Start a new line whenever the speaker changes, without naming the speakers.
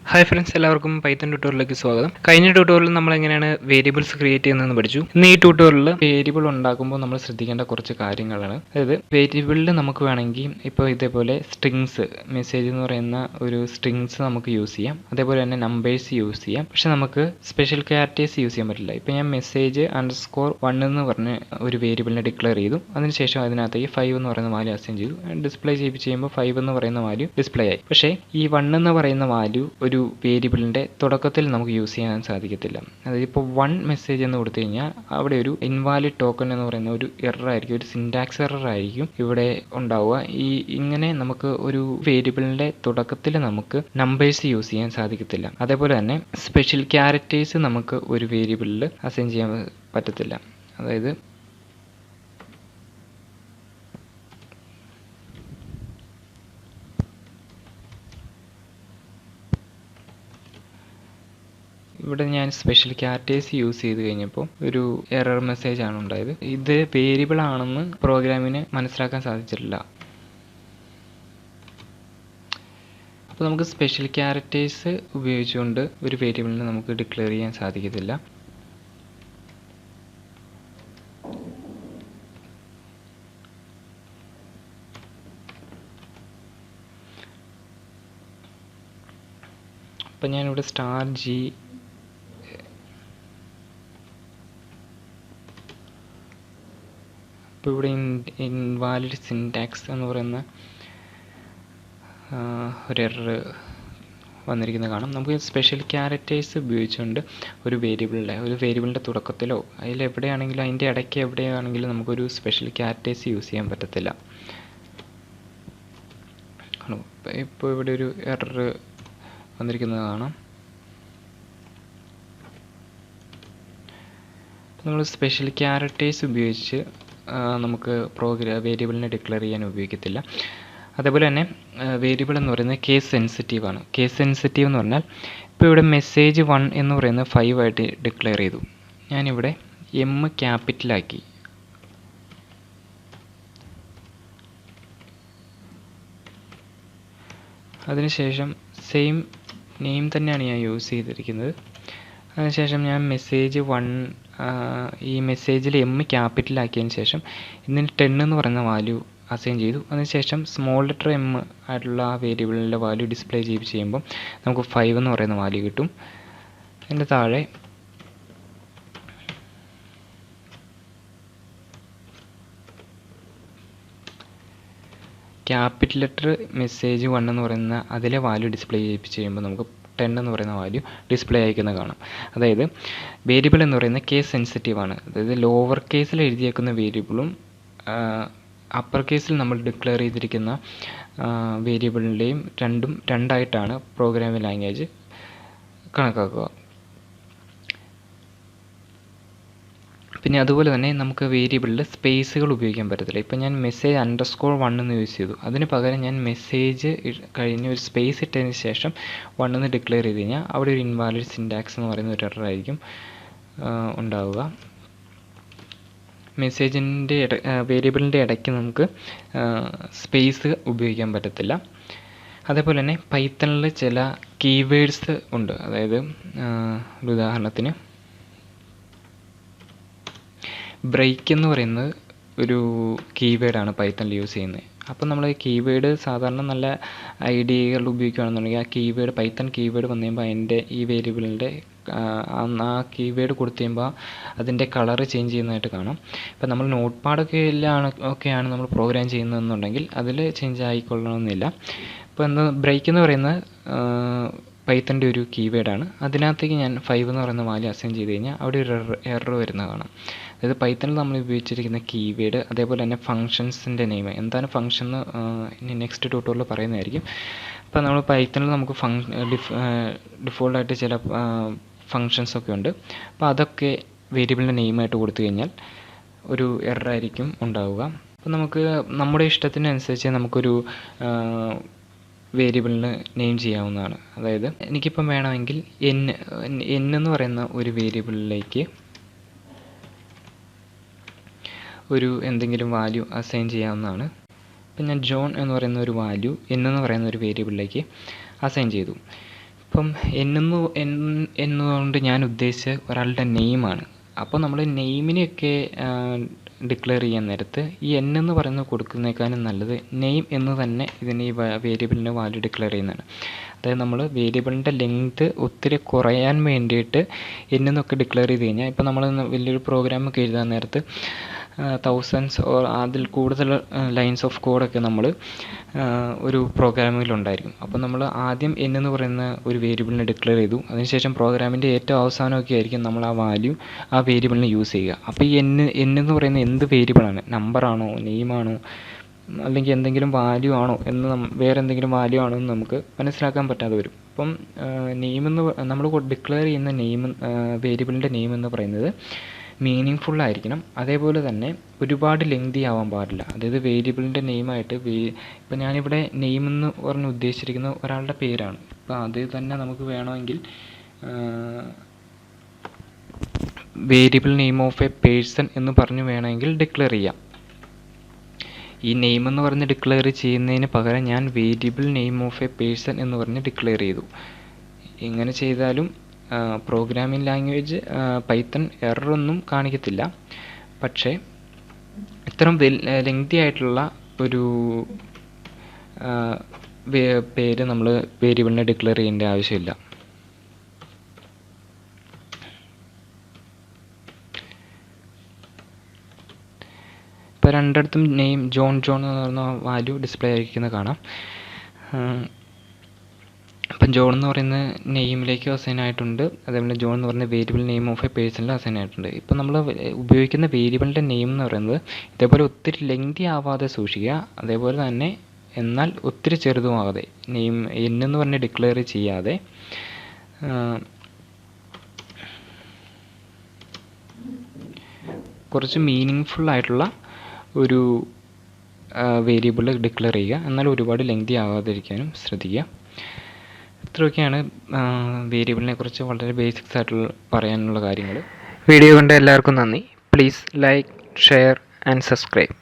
Hi friends, എല്ലാവർക്കും Python ട്യൂട്ടോറിയലിലേക്ക് സ്വാഗതം. കഴിഞ്ഞ ട്യൂട്ടോറിയലിൽ നമ്മൾ എങ്ങനെയാണ് വേരിയബിൾസ് ക്രിയേറ്റ് ചെയ്യുന്നതെന്ന് പഠിച്ചു. ഇന്ന് ഈ ട്യൂട്ടോറിയലിൽ വേരിയബിൾ ഉണ്ടാക്കുമ്പോൾ നമ്മൾ ശ്രദ്ധിക്കേണ്ട കുറച്ച് കാര്യങ്ങളാണ്. അതായത് വേരിയബിളിൽ നമുക്ക് വേണമെങ്കിൽ ഇപ്പോൾ ഇതേപോലെ സ്ട്രിങ്സ്, മെസ്സേജ് എന്ന് പറയുന്ന ഒരു സ്ട്രിങ്സ് നമുക്ക് യൂസ് ചെയ്യാം. അതേപോലെ തന്നെ നമ്പേഴ്സ് യൂസ് ചെയ്യാം. പക്ഷെ നമുക്ക് സ്പെഷ്യൽ ക്യാരക്ടേഴ്സ് യൂസ് ചെയ്യാൻ പറ്റില്ല. ഇപ്പോൾ ഞാൻ മെസ്സേജ് _1 എന്ന് പറഞ്ഞ് ഒരു വേരിയബിളിനെ ഡിക്ലെയർ ചെയ്തു. അതിനുശേഷം അതിനകത്തേക്ക് 5 എന്ന് പറയുന്ന വാല്യൂ അസൈൻ ചെയ്തു. ഡിസ്പ്ലേ ചെയ്യുമ്പോൾ 5 എന്ന് പറയുന്ന വാല്യൂ ഡിസ്പ്ലേ ആയി. പക്ഷേ ഈ 1 എന്ന് പറയുന്ന വാല്യൂ ഒരു വേരിയബിളിൻ്റെ തുടക്കത്തിൽ നമുക്ക് യൂസ് ചെയ്യാൻ സാധിക്കത്തില്ല. അതായത് ഇപ്പോൾ 1 മെസ്സേജ് എന്ന് കൊടുത്തു കഴിഞ്ഞാൽ അവിടെ ഒരു ഇൻവാലിഡ് ടോക്കൺ എന്ന് പറയുന്ന ഒരു എറർ ആയിരിക്കും, ഒരു സിൻടാക്സ് എറർ ആയിരിക്കും ഇവിടെ ഉണ്ടാവുക. ഇങ്ങനെ നമുക്ക് ഒരു വേരിയബിളിൻ്റെ തുടക്കത്തിൽ നമുക്ക് നമ്പേഴ്സ് യൂസ് ചെയ്യാൻ സാധിക്കത്തില്ല. അതേപോലെ തന്നെ സ്പെഷ്യൽ ക്യാരക്ടേഴ്സ് നമുക്ക് ഒരു വേരിയബിളിൽ അസൈൻ ചെയ്യാൻ പറ്റത്തില്ല. അതായത് ഇവിടെ ഞാൻ സ്പെഷ്യൽ ക്യാരക്ടേഴ്സ് യൂസ് ചെയ്ത് കഴിഞ്ഞപ്പോൾ ഒരു എറർ മെസ്സേജ് ആണ് ഉണ്ടായത്. ഇത് വേരിയബിൾ ആണെന്ന് പ്രോഗ്രാമിന് മനസ്സിലാക്കാൻ സാധിച്ചിട്ടില്ല. അപ്പോൾ നമുക്ക് സ്പെഷ്യൽ ക്യാരക്ടേഴ്സ് ഉപയോഗിച്ചുകൊണ്ട് ഒരു വേരിയബിളിനെ നമുക്ക് ഡിക്ലെയർ ചെയ്യാൻ സാധിക്കത്തില്ല. അപ്പം ഞാനിവിടെ *g ഇപ്പോൾ ഇവിടെ ഇൻവാലിഡ് സിൻടാക്സ് എന്ന് പറയുന്ന ഒരു എറർ വന്നിരിക്കുന്നത് കാണാം. നമുക്ക് സ്പെഷ്യൽ ക്യാരക്ടേഴ്സ് ഉപയോഗിച്ചുകൊണ്ട് ഒരു വേരിയബിളിൻ്റെ തുടക്കത്തിലോ അതിലെവിടെയാണെങ്കിലും അതിൻ്റെ ഇടയ്ക്ക് എവിടെയാണെങ്കിലും നമുക്കൊരു സ്പെഷ്യൽ ക്യാരക്ടേഴ്സ് യൂസ് ചെയ്യാൻ പറ്റത്തില്ല. ഇപ്പോൾ ഇവിടെ ഒരു എറർ വന്നിരിക്കുന്നത് കാണാം. നമ്മൾ സ്പെഷ്യൽ ക്യാരക്ടേഴ്സ് ഉപയോഗിച്ച് നമുക്ക് വേരിയബിളിനെ ഡിക്ലെയർ ചെയ്യാൻ ഉപയോഗിക്കത്തില്ല. അതേപോലെ തന്നെ വേരിയബിൾ എന്ന് പറയുന്നത് കേസ് സെൻസിറ്റീവ് ആണ്. കേസ് സെൻസിറ്റീവ് എന്ന് പറഞ്ഞാൽ ഇപ്പോൾ ഇവിടെ മെസ്സേജ് 1 എന്ന് പറയുന്നത് 5 ആയിട്ട് ഡിക്ലെയർ ചെയ്തു. ഞാനിവിടെ M ക്യാപിറ്റലാക്കി. അതിനുശേഷം സെയിം നെയിം തന്നെയാണ് ഞാൻ യൂസ് ചെയ്തിരിക്കുന്നത്. അതിനുശേഷം ഞാൻ മെസ്സേജ് 1 ഈ മെസ്സേജിൽ M ക്യാപിറ്റലാക്കിയതിന് ശേഷം ഇതിന് 10 എന്ന് പറയുന്ന വാല്യൂ അസൈൻ ചെയ്തു. അതിനുശേഷം സ്മോൾ ലെറ്റർ M ആയിട്ടുള്ള ആ വേരിയബിളിൻ്റെ വാല്യൂ ഡിസ്പ്ലേ ചെയ്യുമ്പോൾ നമുക്ക് 5 എന്ന് പറയുന്ന വാല്യൂ കിട്ടും. അതിൻ്റെ താഴെ ക്യാപിറ്റൽ ലെറ്റർ മെസ്സേജ് 1 എന്ന് പറയുന്ന അതിലെ വാല്യൂ ഡിസ്പ്ലേ ചെയ്യുമ്പോൾ നമുക്ക് 10 എന്ന് പറയുന്ന വാല്യൂ ഡിസ്പ്ലേ അയക്കുന്നത് കാണാം. അതായത് വേരിയബിൾ എന്ന് പറയുന്നത് കേസ് സെൻസിറ്റീവ് ആണ്. അതായത് ലോവർ കേസിൽ എഴുതിയേക്കുന്ന വേരിയബിളും അപ്പർ കേസിൽ നമ്മൾ ഡിക്ലെയർ ചെയ്തിരിക്കുന്ന വേരിയബിളിൻ്റെയും രണ്ടായിട്ടാണ് പ്രോഗ്രാമിംഗ് ലാംഗ്വേജ് കണക്കാക്കുക. പിന്നെ അതുപോലെ തന്നെ നമുക്ക് വേരിയബിളിൽ സ്പേസുകൾ ഉപയോഗിക്കാൻ പറ്റത്തില്ല. ഇപ്പം ഞാൻ മെസ്സേജ് _1 എന്ന് യൂസ് ചെയ്തു. അതിന് പകരം ഞാൻ മെസ്സേജ് കഴിഞ്ഞ് ഒരു സ്പേസ് ഇട്ടതിന് ശേഷം 1 എന്ന് ഡിക്ലെയർ ചെയ്ത് കഴിഞ്ഞാൽ അവിടെ ഒരു ഇൻവാലിഡ് സിൻടാക്സ് എന്ന് പറയുന്ന ഒരു എറർ ആയിരിക്കും ഉണ്ടാവുക. വേരിയബിളിൻ്റെ ഇടയ്ക്ക് നമുക്ക് സ്പേസ് ഉപയോഗിക്കാൻ പറ്റത്തില്ല. അതേപോലെ തന്നെ പൈത്തണിൽ ചില കീവേഡ്സ് ഉണ്ട്. അതായത് ഒരു ഉദാഹരണത്തിന് ബ്രേക്ക് എന്ന് പറയുന്നത് ഒരു കീവേഡാണ് പൈത്തണിൽ യൂസ് ചെയ്യുന്നത്. അപ്പം നമ്മൾ കീവേഡ് സാധാരണ നല്ല ഐഡിയകൾ ഉപയോഗിക്കുകയാണെന്നുണ്ടെങ്കിൽ ആ കീവേഡ് പൈത്തൺ കീവേഡ് വന്നു കഴിയുമ്പോൾ അതിൻ്റെ ഈ വേരിയബിളിൻ്റെ ആ കീവേഡ് കൊടുത്തു കഴിയുമ്പോൾ അതിൻ്റെ കളറ് ചേഞ്ച് ചെയ്യുന്നതായിട്ട് കാണാം. ഇപ്പം നമ്മൾ നോട്ട് പാഡൊക്കെയാണ് നമ്മൾ പ്രോഗ്രാം ചെയ്യുന്നതെന്നുണ്ടെങ്കിൽ അതിൽ ചേഞ്ച് ആയിക്കൊള്ളണമെന്നില്ല. ഇപ്പോൾ ബ്രേക്ക് എന്ന് പറയുന്നത് പൈത്തൻ്റെ ഒരു കീവേഡാണ്. അതിനകത്തേക്ക് ഞാൻ 5 എന്ന് പറയുന്ന വാല്യൂ അസൈൻ ചെയ്ത് കഴിഞ്ഞാൽ അവിടെ ഒരു എറർ വരുന്നത് കാണാം. അതായത് പൈത്തണിൽ നമ്മൾ ഉപയോഗിച്ചിരിക്കുന്ന കീവേഡ്, അതേപോലെ തന്നെ ഫങ്ഷൻസിൻ്റെ നെയിം, എന്താണ് ഫങ്ഷൻ എന്ന് ഇനി നെക്സ്റ്റ് ട്യൂട്ടോറിയൽ പറയുന്നതായിരിക്കും. അപ്പോൾ നമ്മൾ പൈത്തണിൽ നമുക്ക് ഡിഫോൾട്ടായിട്ട് ചില ഫങ്ഷൻസൊക്കെ ഉണ്ട്. അപ്പോൾ അതൊക്കെ വേരിയബിളിൻ്റെ നെയിമായിട്ട് കൊടുത്തു കഴിഞ്ഞാൽ ഒരു എറർ ആയിരിക്കും ഉണ്ടാവുക. അപ്പോൾ നമുക്ക് നമ്മുടെ ഇഷ്ടത്തിനനുസരിച്ച് നമുക്കൊരു വേരിയബിളിന് നെയിം ചെയ്യാവുന്നതാണ്. അതായത് എനിക്കിപ്പം വേണമെങ്കിൽ n എന്ന് പറയുന്ന ഒരു വേരിയബിളിലേക്ക് ഒരു എന്തെങ്കിലും വാല്യൂ അസൈൻ ചെയ്യാവുന്നതാണ്. ഇപ്പം ഞാൻ ജോൺ എന്ന് പറയുന്ന ഒരു വാല്യൂ n എന്ന് പറയുന്ന ഒരു വേരിയബിളിലേക്ക് അസൈൻ ചെയ്തു. ഇപ്പം എന്നുകൊണ്ട് ഞാൻ ഉദ്ദേശിച്ച ഒരാളുടെ നെയിമാണ്. അപ്പോൾ നമ്മൾ നെയിമിനെയൊക്കെ ഡിക്ലെയർ ചെയ്യാൻ നേരത്ത് ഈ എൻ എന്ന് പറയുന്നത് കൊടുക്കുന്നേക്കാളും നല്ലത് നെയിം എന്ന് തന്നെ ഇതിന് ഈ വേരിയബിളിന് വാല്യൂ ഡിക്ലെയർ ചെയ്യുന്നതാണ്. അതായത് നമ്മൾ വേരിയബിളിൻ്റെ ലെങ്ത് ഒത്തിരി കുറയാൻ വേണ്ടിയിട്ട് എന്നൊക്കെ ഡിക്ലെയർ ചെയ്ത് കഴിഞ്ഞാൽ ഇപ്പോൾ നമ്മൾ വലിയൊരു പ്രോഗ്രാമൊക്കെ എഴുതാൻ നേരത്ത് തൗസൻഡ്സ് അതിൽ കൂടുതൽ ലൈൻസ് ഓഫ് കോഡൊക്കെ നമ്മൾ ഒരു പ്രോഗ്രാമിലുണ്ടായിരിക്കും. അപ്പോൾ നമ്മൾ ആദ്യം എന്ന് പറയുന്ന ഒരു വേരിയബിളിനെ ഡിക്ലെയർ ചെയ്തു, അതിനുശേഷം പ്രോഗ്രാമിൻ്റെ ഏറ്റവും അവസാനമൊക്കെ ആയിരിക്കും നമ്മൾ ആ വാല്യൂ ആ വേരിയബിളിന് യൂസ് ചെയ്യുക. അപ്പോൾ ഈ എന്ന് പറയുന്നത് എന്ത് വേരിയബിളാണ്, നമ്പറാണോ നെയിമാണോ അല്ലെങ്കിൽ എന്തെങ്കിലും വാല്യൂ ആണോ എന്ന് വേറെ എന്തെങ്കിലും വാല്യൂ ആണോ എന്ന് നമുക്ക് മനസ്സിലാക്കാൻ പറ്റാതെ വരും. അപ്പം നെയിമെന്ന് നമ്മൾ ഡിക്ലെയർ ചെയ്യുന്ന വേരിയബിളിൻ്റെ നെയിം എന്ന് പറയുന്നത് മീനിങ് ഫുൾ ആയിരിക്കണം. അതേപോലെ തന്നെ ഒരുപാട് ലെങ്തി ആവാൻ പാടില്ല. അതായത് വേരിയബിളിൻ്റെ നെയിമായിട്ട് ഇപ്പം ഞാനിവിടെ നെയിം എന്ന് പറഞ്ഞ് ഉദ്ദേശിച്ചിരിക്കുന്ന ഒരാളുടെ പേരാണ്. അപ്പോൾ അത് തന്നെ നമുക്ക് വേണമെങ്കിൽ variable name of A person എന്ന് പറഞ്ഞ് വേണമെങ്കിൽ ഡിക്ലെയർ ചെയ്യാം. ഈ നെയിം എന്ന് പറഞ്ഞ് ഡിക്ലെയർ ചെയ്യുന്നതിന് പകരം ഞാൻ variable name of A person എന്ന് പറഞ്ഞ് ഡിക്ലെയർ ചെയ്തു. ഇങ്ങനെ ചെയ്താലും പ്രോഗ്രാമിംഗ് ലാംഗ്വേജ് പൈത്തൺ എററൊന്നും കാണിക്കത്തില്ല. പക്ഷേ ഇത്തരം ലെങ്തി ആയിട്ടുള്ള ഒരു പേര് നമ്മൾ വേരിയബിളിനെ ഡിക്ലെയർ ചെയ്യേണ്ട ആവശ്യമില്ല. ഇപ്പോൾ രണ്ടിടത്തും നെയിം ജോൺ എന്ന് പറയുന്ന വാല്യൂ ഡിസ്പ്ലേ ആയിരിക്കുന്നത് കാണാം. അപ്പം ജോൺ എന്ന് പറയുന്ന നെയിമിലേക്ക് അസൈൻ ആയിട്ടുണ്ട്, അതേപോലെ ജോൺ എന്ന് പറയുന്ന വേരിയബിൾ നെയിം ഓഫ് എ പേഴ്സണിൽ അസൈൻ ആയിട്ടുണ്ട്. ഇപ്പം നമ്മൾ ഉപയോഗിക്കുന്ന വേരിയബിളിൻ്റെ നെയിം എന്ന് പറയുന്നത് ഇതേപോലെ ഒത്തിരി ലെങ്തി ആവാതെ സൂക്ഷിക്കുക, അതേപോലെ തന്നെ എന്നാൽ ഒത്തിരി ചെറുതുമാകാതെ നെയിം എന്ന് പറഞ്ഞ് ഡിക്ലെയർ ചെയ്യാതെ കുറച്ച് മീനിങ് ഫുൾ ആയിട്ടുള്ള ഒരു വേരിയബിൾ ഡിക്ലെയർ ചെയ്യുക, എന്നാൽ ഒരുപാട് ലെങ്തി ആവാതിരിക്കാനും ശ്രദ്ധിക്കുക. ഇത്രയൊക്കെയാണ് വേരിയബിളിനെ കുറിച്ച് വളരെ ബേസിക്സ് ആയിട്ടുള്ള പറയാനുള്ള കാര്യങ്ങൾ. വീഡിയോ കണ്ട എല്ലാവർക്കും നന്ദി. Please like, share and subscribe.